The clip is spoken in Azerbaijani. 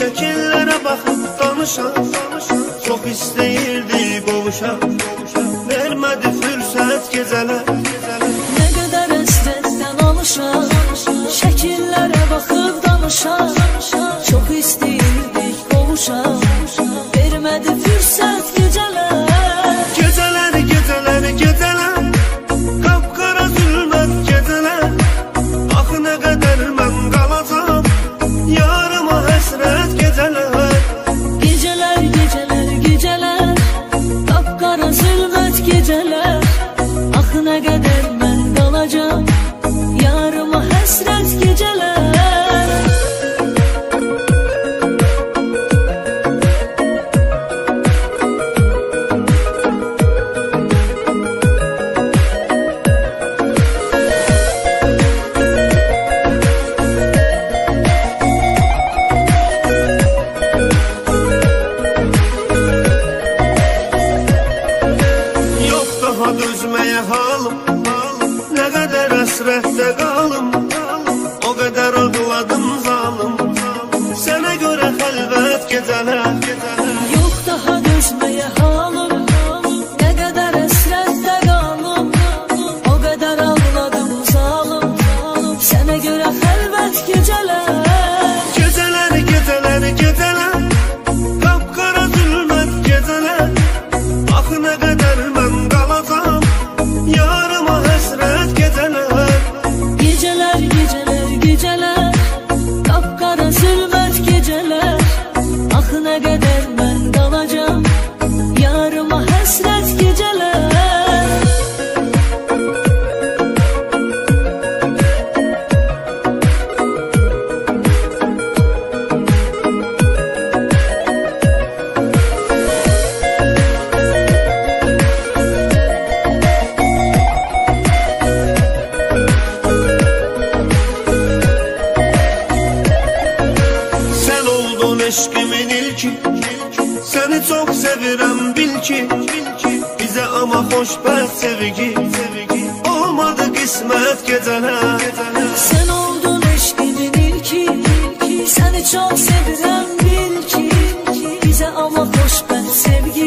şəkillərə baxıb danışan, çox istəyirdi qovuşan, vermədi fürsət gecələr. Nə qədər əsrətdən alışan, şəkillərə baxıb danışan, çox istəyirdik qovuşan, vermədi fürsət gecələr. Gecələr, gecələr, gecələr, qapqara zülmət gecələr. Axı nə qədər mən qalacam, yarıma həsrət gecələr. Gecələr, gecələr, gecələr, qapqara zülmət gecələr. Axı nə qədər mən qalacam, yarıma həsrət gecələr. Dözməyə halım, nə qədər əsrətdə qalım, o qədər ağladım zalım, sənə görə xəlvət gecələr. Yox daha dözməyə halım, nə qədər əsrətdə qalım, o qədər ağladım zalım, sənə görə xəlvət gecələr. Gecələr, gecələr, gecələr, qapqara zülmət gecələr. Axı nə qədər mən qalacam, yarıma həsrət gecələr. Gecələr, gecələr, gecələr, qapqara zülmət gecələr. Axı nə qədər mən qalacam, yarıma həsrət gecələr. Eşqimin ilki, səni çox sevirəm bil ki, bizə amma xoşbəxt sevgi, olmadı qismət gecələr. Sən oldun eşqimin ilki, səni çox sevirəm bil ki, bizə amma xoşbəxt sevgi